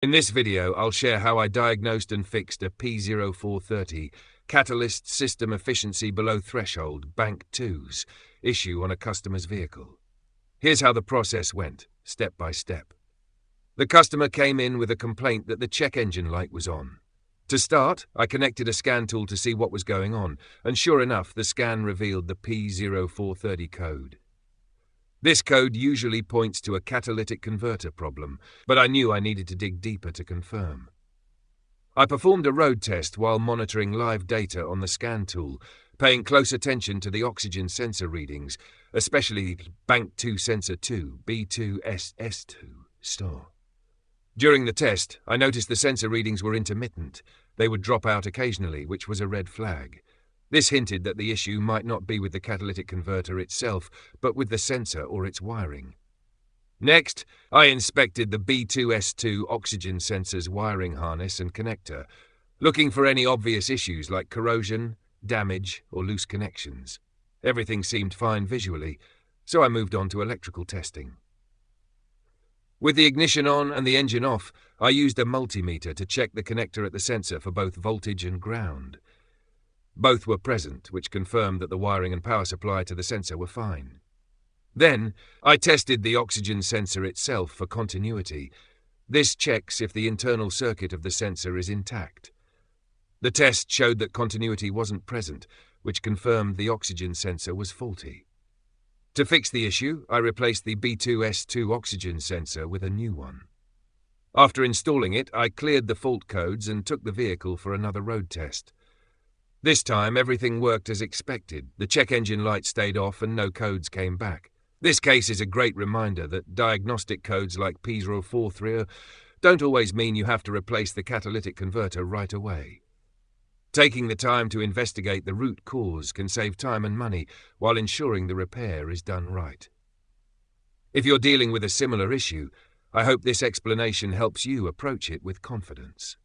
In this video, I'll share how I diagnosed and fixed a P0430 catalyst system efficiency below threshold bank 2's issue on a customer's vehicle. Here's how the process went, step by step. The customer came in with a complaint that the check engine light was on. To start, I connected a scan tool to see what was going on, and sure enough, the scan revealed the P0430 code. This code usually points to a catalytic converter problem, but I knew I needed to dig deeper to confirm. I performed a road test while monitoring live data on the scan tool, paying close attention to the oxygen sensor readings, especially Bank 2 Sensor 2, B2SS2 star. During the test, I noticed the sensor readings were intermittent. They would drop out occasionally, which was a red flag. This hinted that the issue might not be with the catalytic converter itself, but with the sensor or its wiring. Next, I inspected the B2S2 oxygen sensor's wiring harness and connector, looking for any obvious issues like corrosion, damage, or loose connections. Everything seemed fine visually, so I moved on to electrical testing. With the ignition on and the engine off, I used a multimeter to check the connector at the sensor for both voltage and ground. Both were present, which confirmed that the wiring and power supply to the sensor were fine. Then, I tested the oxygen sensor itself for continuity. This checks if the internal circuit of the sensor is intact. The test showed that continuity wasn't present, which confirmed the oxygen sensor was faulty. To fix the issue, I replaced the B2S2 oxygen sensor with a new one. After installing it, I cleared the fault codes and took the vehicle for another road test. This time, everything worked as expected. The check engine light stayed off and no codes came back. This case is a great reminder that diagnostic codes like P0430 don't always mean you have to replace the catalytic converter right away. Taking the time to investigate the root cause can save time and money while ensuring the repair is done right. If you're dealing with a similar issue, I hope this explanation helps you approach it with confidence.